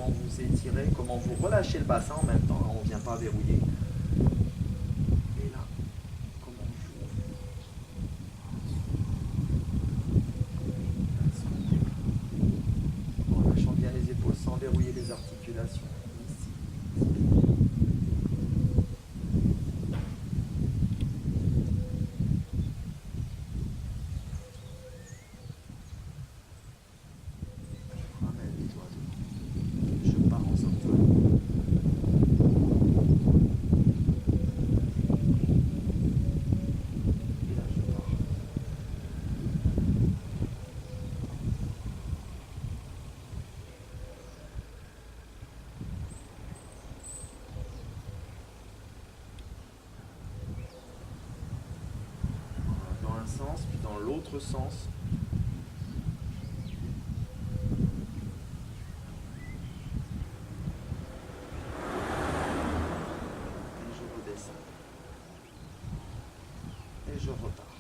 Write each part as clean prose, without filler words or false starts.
comment vous étirez, comment vous relâchez le bassin en même temps. On ne vient pas verrouiller. Et là, comment j'ouvre. En lâchant bien les épaules sans verrouiller les articulations. Ici. Ramène les oiseaux. Je pars en sortant. Et là, je pars. Dans un sens, puis dans l'autre sens. Et je redescends. Et je repars.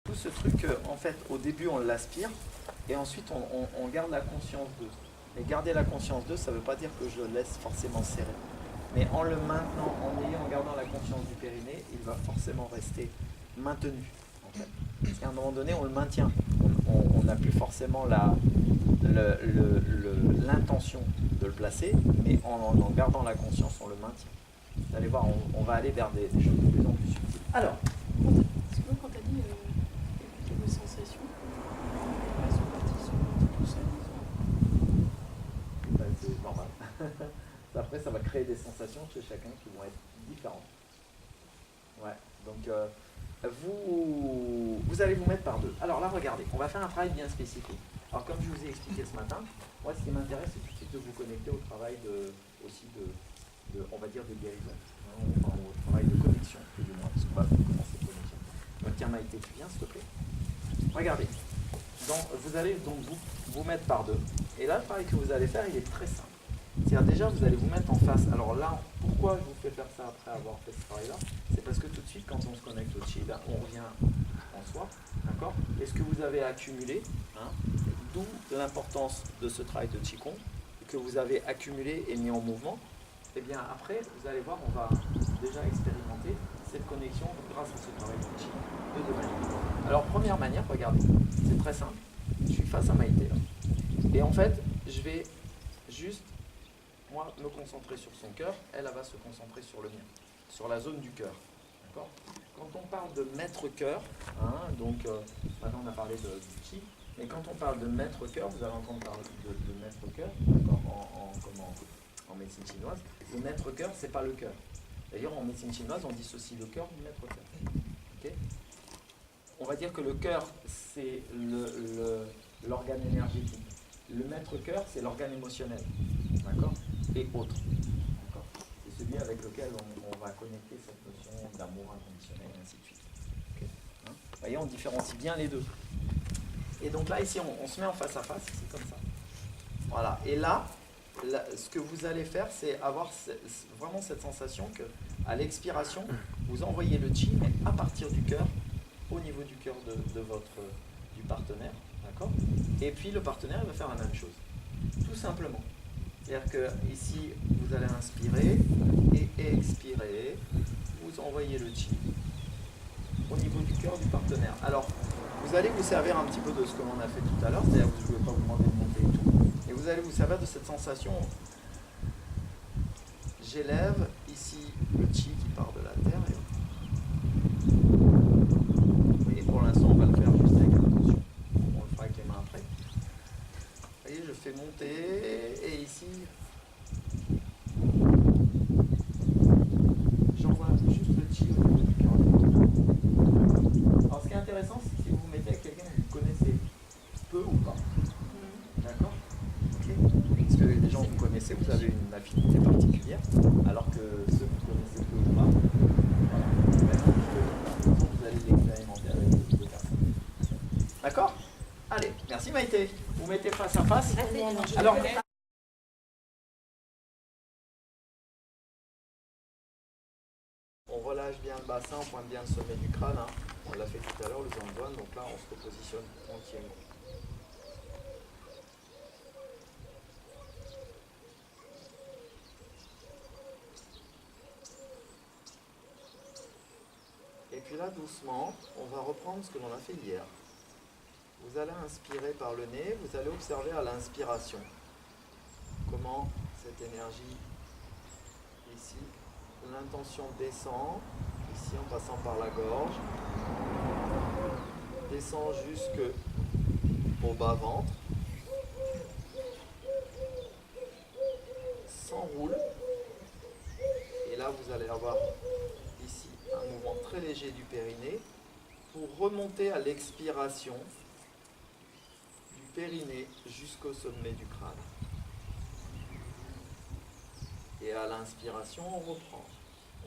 Tout ce truc, en fait, au début, on l'aspire, et ensuite, on garde la conscience d'eux. Et garder la conscience d'eux, ça ne veut pas dire que je le laisse forcément serré. Mais en le maintenant, en gardant la conscience du périnée, il va forcément rester maintenu. En fait. Parce qu'à un moment donné, on le maintient. On n'a plus forcément l'intention de le placer, mais en gardant la conscience, on le maintient. Vous allez voir, on va aller vers des choses de plus en plus subtiles. Alors, Parce que quand tu as dit écouter vos sensations, elles sont parties sur tout seul. c'est normal. Après, ça va créer des sensations chez chacun qui vont être différentes. Ouais, donc vous allez vous mettre par deux. Alors là, regardez, on va faire un travail bien spécifique. Alors comme je vous ai expliqué ce matin, moi ce qui m'intéresse, c'est de vous connecter au travail aussi on va dire, de guérison. Enfin, au travail de connexion, plus ou moins, parce qu'on va commencer connexion. Donc tiens Maïté, tu viens s'il te plaît. Regardez, donc, vous allez donc vous mettre par deux. Et là, le travail que vous allez faire, il est très simple. C'est-à-dire déjà, vous allez vous mettre en face. Alors là, pourquoi je vous fais faire ça après avoir fait ce travail-là? C'est parce que tout de suite, quand on se connecte au chi, ben, on revient en soi. D'accord? Et ce que vous avez accumulé, d'où l'importance de ce travail de Qigong, que vous avez accumulé et mis en mouvement, et bien après, vous allez voir, on va déjà expérimenter cette connexion grâce à ce travail de Qi de deux manières. Alors, première manière, regardez, c'est très simple. Je suis face à Maïté là. Et en fait, je vais juste, moi, me concentrer sur son cœur, elle va se concentrer sur le mien, sur la zone du cœur. D'accord? Quand on parle de maître cœur, donc maintenant on a parlé du Qi, mais quand on parle de maître cœur, vous allez entendre parler de maître cœur, d'accord, en médecine chinoise. Le maître cœur, c'est pas le cœur. D'ailleurs, en médecine chinoise, on dissocie le cœur du maître cœur. Okay? On va dire que le cœur, c'est l'organe énergétique. Le maître cœur, c'est l'organe émotionnel. D'accord? Et autres. D'accord? C'est celui avec lequel on va connecter cette notion d'amour inconditionnel, et ainsi de suite. Okay? Vous voyez, on différencie bien les deux. Et donc là, ici, on se met en face à face, c'est comme ça. Voilà. Et là, ce que vous allez faire, c'est avoir vraiment cette sensation qu'à l'expiration, vous envoyez le chi, mais à partir du cœur, au niveau du cœur du partenaire, d'accord? Et puis le partenaire va faire la même chose, tout simplement. C'est-à-dire que ici, vous allez inspirer et expirer, vous envoyez le chi au niveau du cœur du partenaire. Alors, vous allez vous servir un petit peu de ce que l'on a fait tout à l'heure, c'est-à-dire que je ne vais pas vous demander de monter et tout. Et vous allez vous servir de cette sensation. J'élève ici le chi qui part de la terre. Et pour l'instant, on va le faire juste avec l'intention. On le fera avec les mains après. Vous voyez, je fais monter. Et ici, j'envoie juste le chi au niveau du cœur. Alors, ce qui est intéressant, c'est si vous vous mettez avec quelqu'un que vous connaissez peu ou pas. D'accord? Parce que les gens que vous connaissez, vous avez une affinité particulière, alors que ceux que vous connaissez peu ou pas, voilà. Vous allez l'expérimenter avec d'autres personnes. D'accord? Allez, merci Maïté. Vous mettez face à face. Alors, on on relâche bien le bassin, on pointe bien le sommet du crâne. Hein. On l'a fait tout à l'heure, le Zhangguan. Donc là, on se repositionne tranquillement. Et puis là, doucement, on va reprendre ce que l'on a fait hier. Vous allez inspirer par le nez, vous allez observer à l'inspiration comment cette énergie ici, l'intention descend, ici en passant par la gorge, descend jusqu'au bas-ventre, s'enroule, et là vous allez avoir ici un mouvement très léger du périnée pour remonter à l'expiration du périnée jusqu'au sommet du crâne. Et à l'inspiration, on reprend.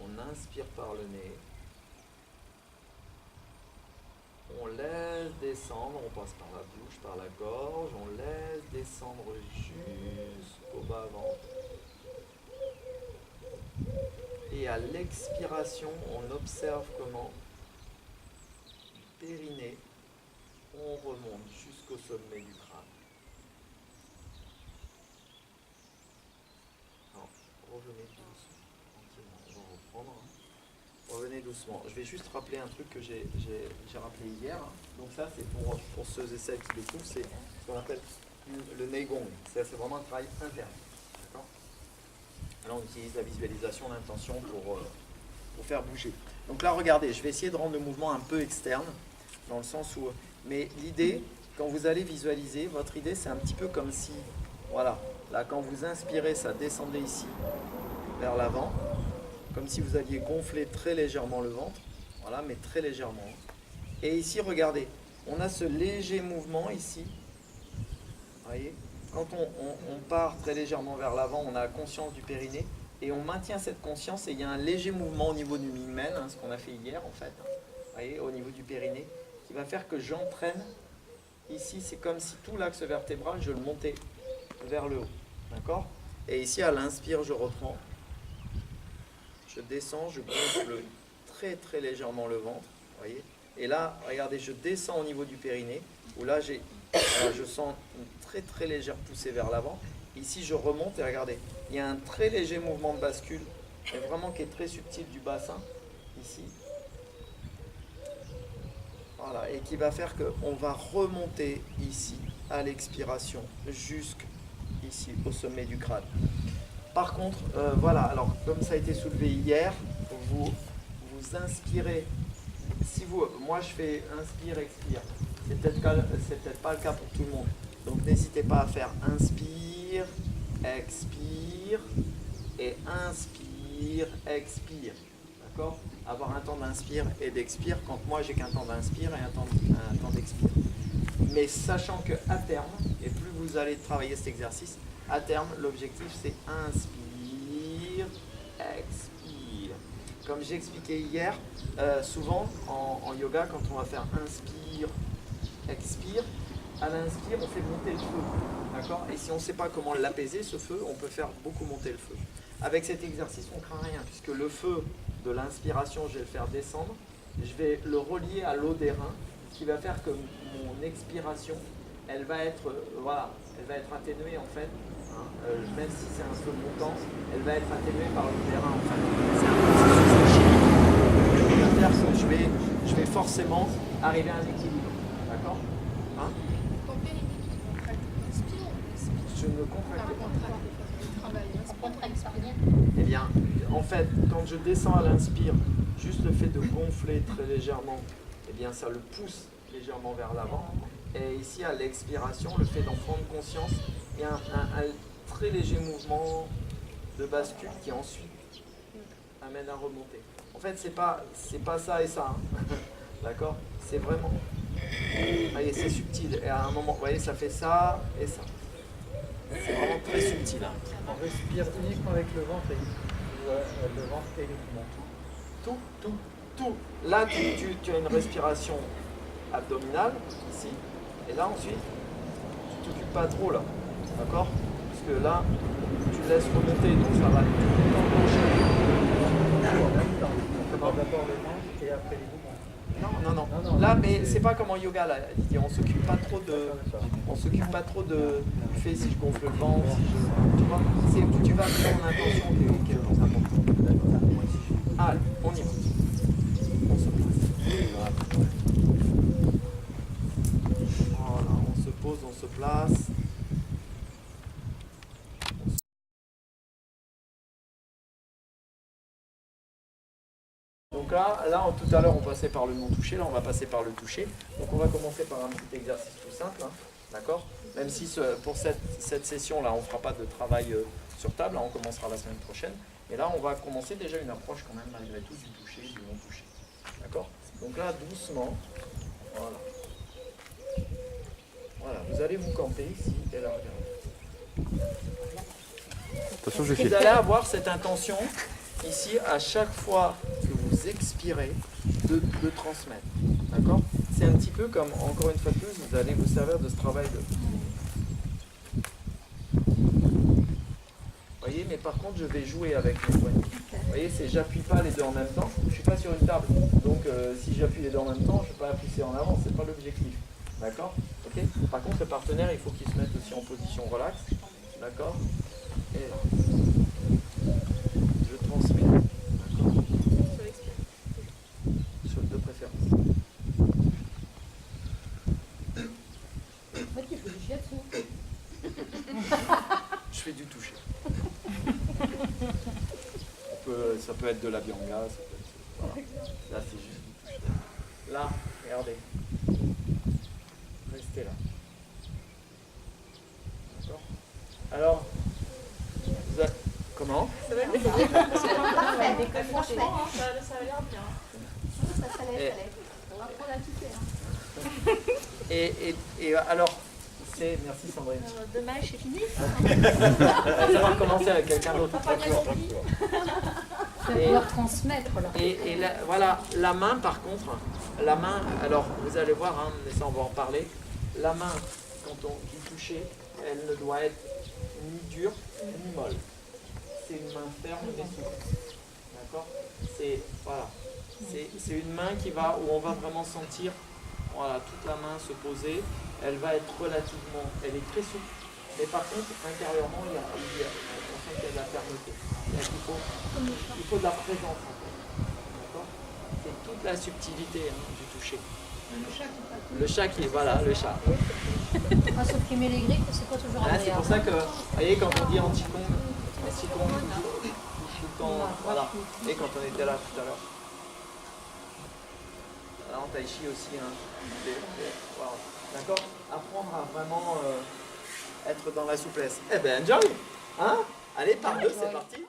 On inspire par le nez. On laisse descendre, on passe par la bouche, par la gorge, on laisse descendre jusqu'au bas-ventre. Et à l'expiration, on observe comment du périnée, on remonte jusqu'au sommet du crâne. Alors, revenez doucement, tranquillement, on va reprendre. Revenez doucement. Je vais juste rappeler un truc que j'ai rappelé hier. Donc ça, c'est pour ceux et celles qui découvrent, c'est ce qu'on appelle le Neigong. C'est vraiment un travail interne. D'accord ? Là, on utilise la visualisation, l'intention pour faire bouger. Donc là, regardez, je vais essayer de rendre le mouvement un peu externe, dans le sens où... Mais l'idée, quand vous allez visualiser, votre idée, c'est un petit peu comme si... Voilà, là, quand vous inspirez, ça descendait ici, vers l'avant, comme si vous aviez gonflé très légèrement le ventre. Voilà, mais très légèrement. Et ici, regardez, on a ce léger mouvement ici. Vous voyez ? Quand on part très légèrement vers l'avant, on a conscience du périnée et on maintient cette conscience et il y a un léger mouvement au niveau du mingmen, hein, ce qu'on a fait hier en fait, vous voyez, au niveau du périnée, qui va faire que j'entraîne ici, c'est comme si tout l'axe vertébral, je le montais vers le haut, d'accord ? Et ici, à l'inspire, je reprends, je descends, je gonfle très très légèrement le ventre, vous voyez ? Et là, regardez, je descends au niveau du périnée, où là, je sens une très très légère poussée vers l'avant. Ici, je remonte et regardez, il y a un très léger mouvement de bascule, mais vraiment qui est très subtil du bassin, ici. Voilà, et qui va faire qu'on va remonter ici, à l'expiration, jusqu'ici, au sommet du crâne. Par contre, voilà, alors comme ça a été soulevé hier, vous inspirez. Moi je fais inspire, expire. C'est peut-être pas le cas pour tout le monde. Donc n'hésitez pas à faire inspire, expire et inspire, expire. D'accord ? Avoir un temps d'inspire et d'expire quand moi j'ai qu'un temps d'inspire et un temps d'expire. Mais sachant qu'à terme, et plus vous allez travailler cet exercice, à terme l'objectif c'est inspire, expire. Comme j'expliquais hier, souvent en yoga, quand on va faire inspire, expire, à l'inspire, on fait monter le feu. D'accord ? Et si on ne sait pas comment l'apaiser, ce feu, on peut faire beaucoup monter le feu. Avec cet exercice, on ne craint rien, puisque le feu de l'inspiration, je vais le faire descendre, je vais le relier à l'eau des reins, ce qui va faire que mon expiration, elle va être atténuée en fait. Hein, même si c'est un feu montant, elle va être atténuée par l'eau des reins en fait. C'est un processus chimique qui va faire que je vais forcément arriver à un équilibre. D'accord ? Hein ? Je ne contracte pas. Eh bien, en fait, quand je descends à l'inspire, juste le fait de gonfler très légèrement, eh bien, ça le pousse légèrement vers l'avant. Et ici, à l'expiration, le fait d'en prendre conscience, il y a un très léger mouvement de bascule qui ensuite amène à remonter. En fait, c'est pas ça et ça. Hein. D'accord ? C'est vraiment... Vous voyez, c'est subtil. Et à un moment, vous voyez, ça fait ça et ça. C'est vraiment très subtil. Hein. On respire uniquement avec le ventre et les poumons. Tout. Là, tu as une respiration abdominale, ici. Et là, ensuite, tu t'occupes pas trop, là. D'accord ? Parce que là, tu laisses remonter, donc ça va tout embaucher. En même temps. Comment ? après les mouvements. Non. Là, mais c'est pas comme en yoga, là. On s'occupe pas trop de... On s'occupe pas trop de... Du fait si je gonfle le ventre, si je... Tu vois, tu vas faire une intention qui est le plus important. Allez, on y va. On se place. Voilà, on se pose, on se place. Donc là tout à l'heure, on passait par le non-touché, là, on va passer par le touché. Donc on va commencer par un petit exercice tout simple, hein, d'accord? Même si pour cette session-là, on ne fera pas de travail sur table, hein, on commencera la semaine prochaine. Et là, on va commencer déjà une approche quand même, malgré tout, du touché, du non-touché. D'accord? Donc là, doucement, voilà. Voilà, vous allez vous camper ici et là, regardez. Attention, je Vous allez avoir cette intention ici à chaque fois que vous expirez de transmettre. D'accord? C'est un petit peu comme, encore une fois de plus, vous allez vous servir de ce travail de... Vous voyez, mais par contre, je vais jouer avec mes poignets. Vous voyez, j'appuie pas les deux en même temps. Je suis pas sur une table. Donc, si j'appuie les deux en même temps, je ne vais pas pousser en avant. C'est pas l'objectif. D'accord? Ok? Par contre, le partenaire, il faut qu'il se mette aussi en position relax. D'accord? Et je transmets. D'accord? De préférence. Je fais du toucher. Ça peut être de la bianga, ça peut être, voilà. Là c'est juste du toucher. Là, regardez. Restez là. D'accord? Alors, comment? Ça va bien. Franchement, ça a l'air bien. Ça allait. On va prendre à tout faire. Et alors, merci Sandrine. Dommage, c'est fini. Ça va recommencer avec quelqu'un d'autre. Je vais pouvoir transmettre là. Et voilà, la main par contre, la main, alors vous allez voir, hein, mais ça on va en parler, la main, quand on dit toucher, elle ne doit être ni dure ni molle. C'est une main ferme mais souple. D'accord? C'est une main où on va vraiment sentir toute la main se poser. Elle va être elle est très souple. Mais par contre, intérieurement, on sent qu'il y a de la fermeté. Il faut de la présence. D'accord? C'est toute la subtilité du toucher. Le chat qui est, voilà, le chat. Ah, sauf qu'il met les griffes, c'est pas toujours C'est agréable. pour ça que, vous voyez, quand on dit anti-kong, tout le temps, voilà. Et quand on était là tout à l'heure. Là, en tai chi aussi, wow. D'accord? Apprendre à vraiment être dans la souplesse. Eh ben, enjoy! Hein? Allez, par deux, c'est parti!